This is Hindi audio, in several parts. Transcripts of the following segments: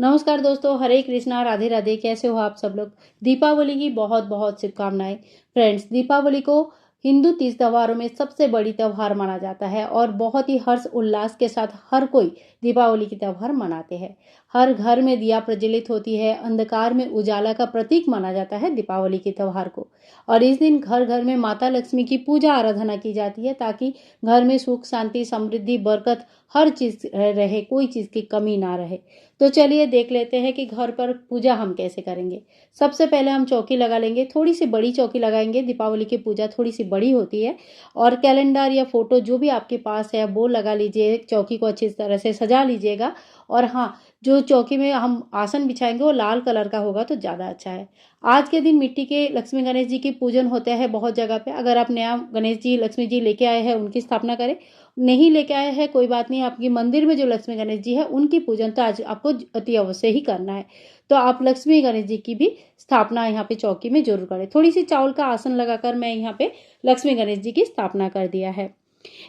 नमस्कार दोस्तों, हरे कृष्णा, राधे राधे। कैसे हो आप सब लोग। दीपावली की बहुत बहुत शुभकामनाएं। फ्रेंड्स, दीपावली को हिंदू तीज त्योहारों में सबसे बड़ी त्योहार माना जाता है और बहुत ही हर्ष उल्लास के साथ हर कोई दीपावली की त्योहार मनाते हैं। हर घर में दिया प्रज्वलित होती है, अंधकार में उजाला का प्रतीक माना जाता है दीपावली के त्योहार को। और इस दिन घर घर में माता लक्ष्मी की पूजा आराधना की जाती है ताकि घर में सुख शांति समृद्धि बरकत हर चीज रहे, कोई चीज की कमी ना रहे। तो चलिए देख लेते हैं कि घर पर पूजा हम कैसे करेंगे। सबसे पहले हम चौकी लगा लेंगे, थोड़ी सी बड़ी चौकी लगाएंगे। दीपावली की पूजा थोड़ी सी बड़ी होती है। और कैलेंडर या फोटो जो भी आपके पास है वो लगा लीजिए, चौकी को अच्छी तरह से सजा लीजिएगा। और हाँ, जो चौकी में हम आसन बिछाएंगे वो लाल कलर का होगा तो ज़्यादा अच्छा है। आज के दिन मिट्टी के लक्ष्मी गणेश जी की पूजन होते हैं बहुत जगह पे। अगर आप नया गणेश जी लक्ष्मी जी लेके आए हैं उनकी स्थापना करें, नहीं लेके आए हैं कोई बात नहीं, आपकी मंदिर में जो लक्ष्मी गणेश जी है उनकी पूजन तो आज आपको अति अवश्य ही करना है। तो आप लक्ष्मी गणेश जी की भी स्थापना यहाँ पे चौकी में जरूर करें। थोड़ी सी चावल का आसन लगाकर मैं यहाँ पे लक्ष्मी गणेश जी की स्थापना कर दिया है।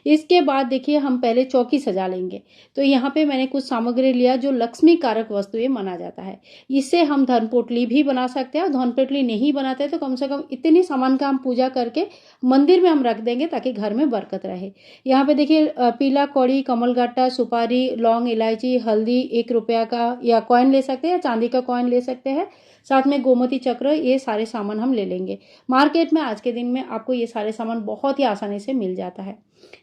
इसके बाद देखिए हम पहले चौकी सजा लेंगे। तो यहाँ पे मैंने कुछ सामग्री लिया जो लक्ष्मी कारक वस्तुएं माना जाता है। इससे हम धन पोटली भी बना सकते हैं और धन पोटली नहीं बनाते तो कम से कम इतनी सामान का हम पूजा करके मंदिर में हम रख देंगे ताकि घर में बरकत रहे। यहाँ पे देखिए पीला कौड़ी, कमलगट्टा, सुपारी, लौंग, इलायची, हल्दी, 1 रुपया का या कॉइन ले सकते हैं या चांदी का कॉइन ले सकते हैं। साथ में गोमती चक्र, ये सारे सामान हम ले लेंगे। मार्केट में आज के दिन में आपको ये सारे सामान बहुत ही आसानी से मिल जाता है।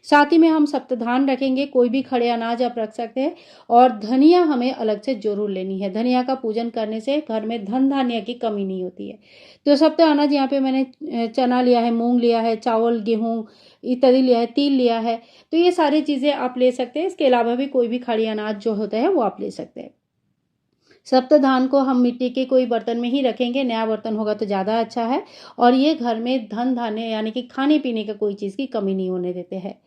साथ ही में हम सप्तधान रखेंगे, कोई भी खड़े अनाज आप रख सकते हैं। और धनिया हमें अलग से जरूर लेनी है। धनिया का पूजन करने से घर में धन धान्य की कमी नहीं होती है। तो सप्त अनाज यहाँ पे मैंने चना लिया है, मूंग लिया है, चावल, गेहूं इत्यादि लिया है, तिल लिया है। तो ये सारी चीजें आप ले सकते हैं। इसके अलावा भी कोई भी खड़ी अनाज जो होता है वो आप ले सकते हैं। सप्तधान को हम मिट्टी के कोई बर्तन में ही रखेंगे, नया बर्तन होगा तो ज़्यादा अच्छा है। और ये घर में धन धान्य यानी कि खाने पीने का कोई चीज़ की कमी नहीं होने देते हैं।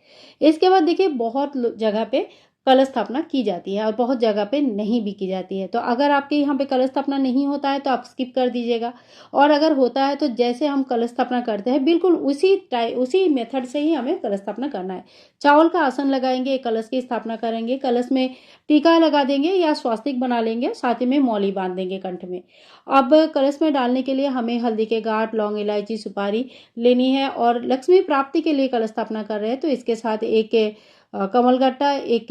इसके बाद देखिए बहुत जगह पे कलश स्थापना की जाती है और बहुत जगह पे नहीं भी की जाती है। तो अगर आपके यहाँ पे कलश स्थापना नहीं होता है तो आप स्किप कर दीजिएगा। और अगर होता है तो जैसे हम कलश स्थापना करते हैं बिल्कुल उसी मेथड से ही हमें कलश स्थापना करना है। चावल का आसन लगाएंगे, कलश की स्थापना करेंगे, कलश में टीका लगा देंगे या स्वास्तिक बना लेंगे, साथ ही में मौली बांध देंगे कंठ में। अब कलश में डालने के लिए हमें हल्दी के गांठ, लौंग, इलायची, सुपारी लेनी है। और लक्ष्मी प्राप्ति के लिए कलश स्थापना कर रहे हैं तो इसके साथ एक कमलगट्टा, एक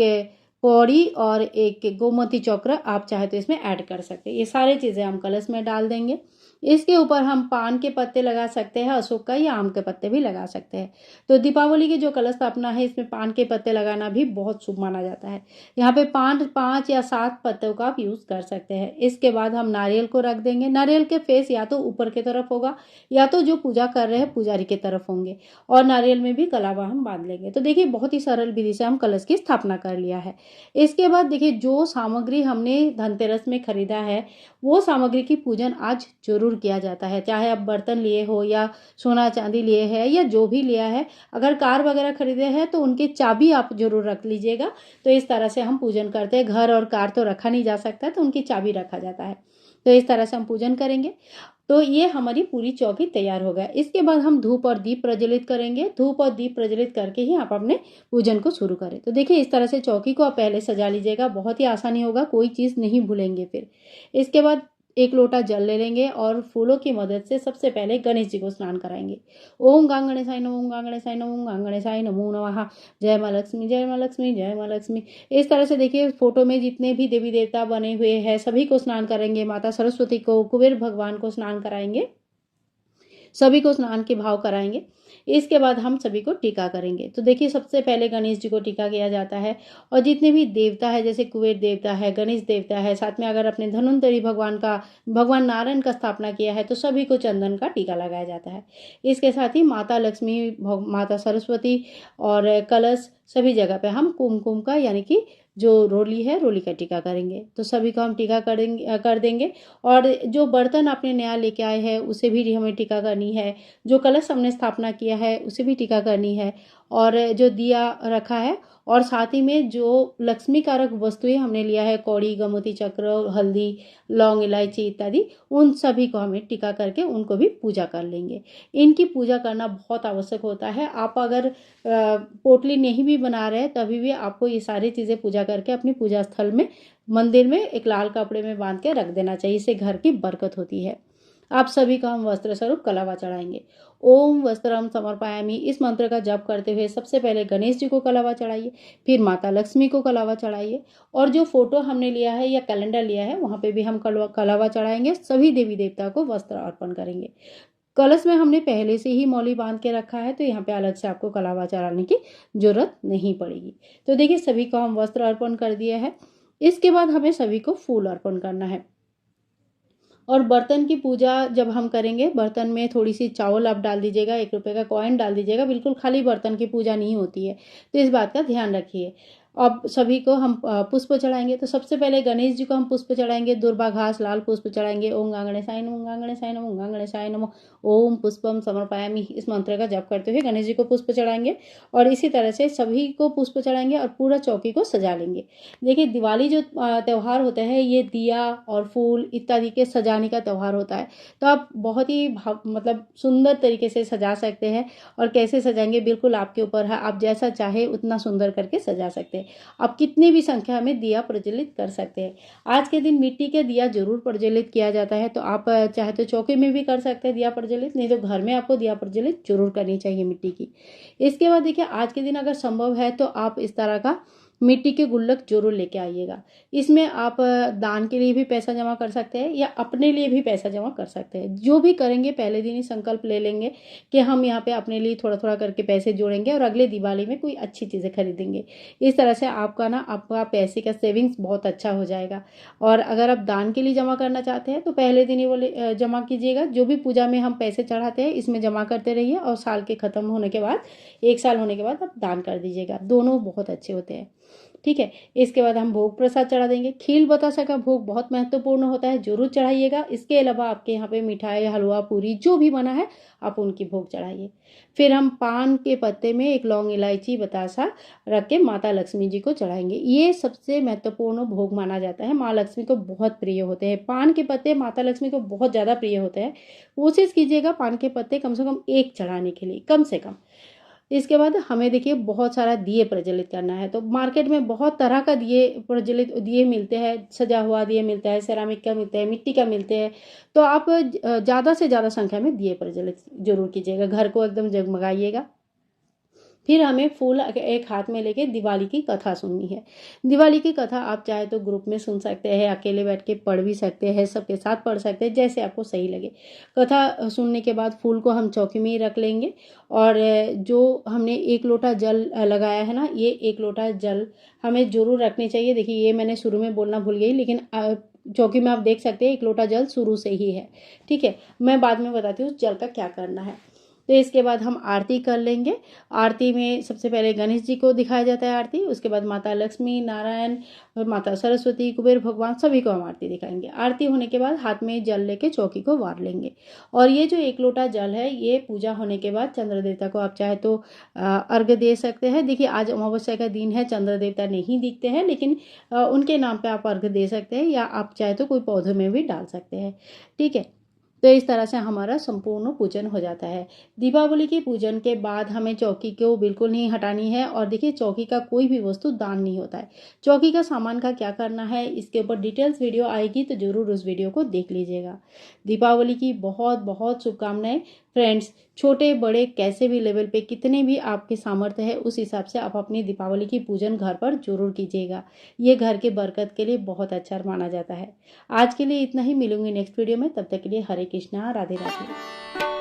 पौड़ी और एक गोमती चक्र आप चाहे तो इसमें ऐड कर सकते हैं। ये सारी चीज़ें हम कलश में डाल देंगे। इसके ऊपर हम पान के पत्ते लगा सकते हैं, अशोक का या आम के पत्ते भी लगा सकते हैं। तो दीपावली की जो कलश स्थापना है इसमें पान के पत्ते लगाना भी बहुत शुभ माना जाता है। यहाँ पे 5 या 7 पत्तों का आप यूज़ कर सकते हैं। इसके बाद हम नारियल को रख देंगे। नारियल के फेस या तो ऊपर की तरफ होगा या तो जो पूजा कर रहे हैं पुजारी की तरफ होंगे। और नारियल में भी कलावा हम बांध लेंगे। तो देखिए बहुत ही सरल विधि से हम कलश की स्थापना कर लिया है। इसके बाद देखिए जो सामग्री हमने धनतेरस में खरीदा है वो सामग्री की पूजन आज जरूर किया जाता है। चाहे आप बर्तन लिए हो या सोना चांदी लिए है या जो भी लिया है, अगर कार वगैरह खरीदे हैं तो उनकी चाबी आप जरूर रख लीजिएगा। तो इस तरह से हम पूजन करते हैं। घर और कार तो रखा नहीं जा सकता तो उनकी चाबी रखा जाता है। तो इस तरह से हम पूजन करेंगे। तो ये हमारी पूरी चौकी तैयार हो गया। इसके बाद हम धूप और दीप प्रज्वलित करेंगे। धूप और दीप प्रज्वलित करके ही आप अपने पूजन को शुरू करें। तो देखिए इस तरह से चौकी को आप पहले सजा लीजिएगा, बहुत ही आसानी होगा, कोई चीज़ नहीं भूलेंगे फिर। इसके बाद 1 लोटा जल ले लेंगे और फूलों की मदद से सबसे पहले गणेश जी को स्नान कराएंगे। ओम गंग गणेशाय नमः, ओम गंग गणेशाय नमः, ओम गंग गणेशाय नमो नमः। जय माँ लक्ष्मी, जय माँ लक्ष्मी, जय माँ लक्ष्मी। इस तरह से देखिए फोटो में जितने भी देवी देवता बने हुए हैं सभी को स्नान करेंगे। माता सरस्वती को, कुबेर भगवान को स्नान कराएंगे, सभी को स्नान के भाव कराएंगे। इसके बाद हम सभी को टीका करेंगे। तो देखिए सबसे पहले गणेश जी को टीका किया जाता है। और जितने भी देवता है जैसे कुबेर देवता है, गणेश देवता है, साथ में अगर अपने धन्वंतरी भगवान नारायण का स्थापना किया है तो सभी को चंदन का टीका लगाया जाता है। इसके साथ ही माता लक्ष्मी, माता सरस्वती और कलश सभी जगह पे हम कुमकुम का यानी कि जो रोली है रोली का टीका करेंगे। तो सभी को हम टीका कर देंगे। और जो बर्तन आपने नया लेके आए हैं उसे भी हमें टीका करनी है। जो कलश हमने स्थापना किया है उसे भी टीका करनी है। और जो दिया रखा है, और साथ ही में जो लक्ष्मी कारक वस्तुएं हमने लिया है, कौड़ी, गोमती चक्र, हल्दी, लौंग, इलायची इत्यादि, उन सभी को हमें टिका करके उनको भी पूजा कर लेंगे। इनकी पूजा करना बहुत आवश्यक होता है। आप अगर पोटली नहीं भी बना रहे तभी भी आपको ये सारी चीज़ें पूजा करके अपनी पूजा स्थल में, मंदिर में एक लाल कपड़े में बांध के रख देना चाहिए। इससे घर की बरकत होती है। आप सभी को हम वस्त्र स्वरूप कलावा चढ़ाएंगे। ओम वस्त्रम समर्पयामि, इस मंत्र का जप करते हुए सबसे पहले गणेश जी को कलावा चढ़ाइए, फिर माता लक्ष्मी को कलावा चढ़ाइए, और जो फोटो हमने लिया है या कैलेंडर लिया है वहाँ पे भी हम कलावा चढ़ाएंगे। सभी देवी देवता को वस्त्र अर्पण करेंगे। कलश में हमने पहले से ही मौली बांध के रखा है, तो यहाँ पे अलग से आपको कलावा चढ़ाने की जरूरत नहीं पड़ेगी। तो देखिए, सभी को हम वस्त्र अर्पण कर दिया है। इसके बाद हमें सभी को फूल अर्पण करना है। और बर्तन की पूजा जब हम करेंगे, बर्तन में थोड़ी सी चावल आप डाल दीजिएगा, 1 रुपये का कॉइन डाल दीजिएगा। बिल्कुल खाली बर्तन की पूजा नहीं होती है, तो इस बात का ध्यान रखिए। अब सभी को हम पुष्प चढ़ाएंगे। तो सबसे पहले गणेश जी को हम पुष्प चढ़ाएंगे, दुर्वा घास लाल पुष्प चढ़ाएंगे। ओम गणेशाय नमः, गणेशाय नमः, ओम गणेशाय नमः, ओम पुष्पम समर्पयामि, इस मंत्र का जप करते हुए गणेश जी को पुष्प चढ़ाएंगे। और इसी तरह से सभी को पुष्प चढ़ाएंगे और पूरा चौकी को सजा लेंगे। देखिए, दिवाली जो त्यौहार होता है, ये दिया और फूल इत्यादि के सजाने का त्यौहार होता है। तो आप बहुत ही मतलब सुंदर तरीके से सजा सकते हैं। और कैसे सजाएंगे बिल्कुल आपके ऊपर है, आप जैसा चाहे उतना सुंदर करके सजा सकते हैं। आप कितनी भी संख्या में दिया प्रज्वलित कर सकते हैं। आज के दिन मिट्टी के दिया जरूर प्रज्वलित किया जाता है, तो आप चाहे तो चौके में भी कर सकते हैं दिया प्रज्वलित, नहीं तो घर में आपको दिया प्रज्वलित जरूर करनी चाहिए मिट्टी की। इसके बाद देखिए, आज के दिन अगर संभव है तो आप इस तरह का मिट्टी के गुल्लक जरूर लेके आइएगा। इसमें आप दान के लिए भी पैसा जमा कर सकते हैं या अपने लिए भी पैसा जमा कर सकते हैं। जो भी करेंगे पहले दिन ही संकल्प ले लेंगे कि हम यहाँ पे अपने लिए थोड़ा थोड़ा करके पैसे जोड़ेंगे और अगले दिवाली में कोई अच्छी चीज़ें खरीदेंगे। इस तरह से आपका पैसे का सेविंग्स बहुत अच्छा हो जाएगा। और अगर आप दान के लिए जमा करना चाहते हैं तो पहले दिन ही वो जमा कीजिएगा। जो भी पूजा में हम पैसे चढ़ाते हैं इसमें जमा करते रहिए, और साल के खत्म होने के बाद, 1 साल होने के बाद आप दान कर दीजिएगा। दोनों बहुत अच्छे होते हैं। ठीक है। इसके बाद हम भोग प्रसाद चढ़ा देंगे। खील बतासा का भोग बहुत महत्वपूर्ण होता है, जरूर चढ़ाइएगा। इसके अलावा आपके यहाँ पे मिठाई, हलवा, पूरी जो भी बना है आप उनकी भोग चढ़ाइए। फिर हम पान के पत्ते में एक लौंग, इलायची, बतासा रख के माता लक्ष्मी जी को चढ़ाएंगे। ये सबसे महत्वपूर्ण भोग माना जाता है, माँ लक्ष्मी को बहुत प्रिय होते हैं। पान के पत्ते माता लक्ष्मी को बहुत ज़्यादा प्रिय होते हैं। कोशिश कीजिएगा पान के पत्ते कम से कम 1 चढ़ाने के लिए, कम से कम। इसके बाद हमें देखिए बहुत सारा दिए प्रज्वलित करना है। तो मार्केट में बहुत तरह का दिए मिलते हैं, सजा हुआ दिए मिलता है, सेरामिक का मिलता है, मिट्टी का मिलते हैं। तो आप ज़्यादा से ज़्यादा संख्या में दिए प्रज्वलित जरूर कीजिएगा, घर को एकदम जगमगाइएगा। फिर हमें फूल एक हाथ में लेके दिवाली की कथा सुननी है। दिवाली की कथा आप चाहे तो ग्रुप में सुन सकते हैं, अकेले बैठ के पढ़ भी सकते हैं, सबके साथ पढ़ सकते हैं, जैसे आपको सही लगे। कथा सुनने के बाद फूल को हम चौकी में ही रख लेंगे। और जो हमने 1 लोटा जल लगाया है ना, ये 1 लोटा जल हमें जरूर रखनी चाहिए। देखिए, ये मैंने शुरू में बोलना भूल गई, लेकिन चौकी में आप देख सकते हैं 1 लोटा जल शुरू से ही है। ठीक है, मैं बाद में बताती हूँ उस जल का क्या करना है। तो इसके बाद हम आरती कर लेंगे। आरती में सबसे पहले गणेश जी को दिखाया जाता है आरती, उसके बाद माता लक्ष्मी, नारायण, माता सरस्वती, कुबेर भगवान, सभी को हम आरती दिखाएंगे। आरती होने के बाद हाथ में जल लेके चौकी को वार लेंगे। और ये जो 1 लोटा जल है, ये पूजा होने के बाद चंद्र देवता को आप चाहे तो अर्घ्य दे सकते हैं। देखिए, आज अमावस्या का दिन है, चंद्र देवता नहीं दिखते हैं, लेकिन उनके नाम पे आप अर्घ्य दे सकते हैं, या आप चाहे तो कोई पौधे में भी डाल सकते हैं। ठीक है। तो इस तरह से हमारा संपूर्ण पूजन हो जाता है। दीपावली के पूजन के बाद हमें चौकी को बिल्कुल नहीं हटानी है। और देखिए, चौकी का कोई भी वस्तु दान नहीं होता है। चौकी का सामान का क्या करना है, इसके ऊपर डिटेल्स वीडियो आएगी, तो जरूर उस वीडियो को देख लीजिएगा। दीपावली की बहुत बहुत शुभकामनाएं फ्रेंड्स। छोटे बड़े कैसे भी लेवल पे, कितने भी आपके सामर्थ्य है, उस हिसाब से आप अपनी दीपावली की पूजन घर पर जरूर कीजिएगा। ये घर के बरकत के लिए बहुत अच्छा माना जाता है। आज के लिए इतना ही, मिलूंगी नेक्स्ट वीडियो में। तब तक के लिए हरे कृष्णा, राधे राधे।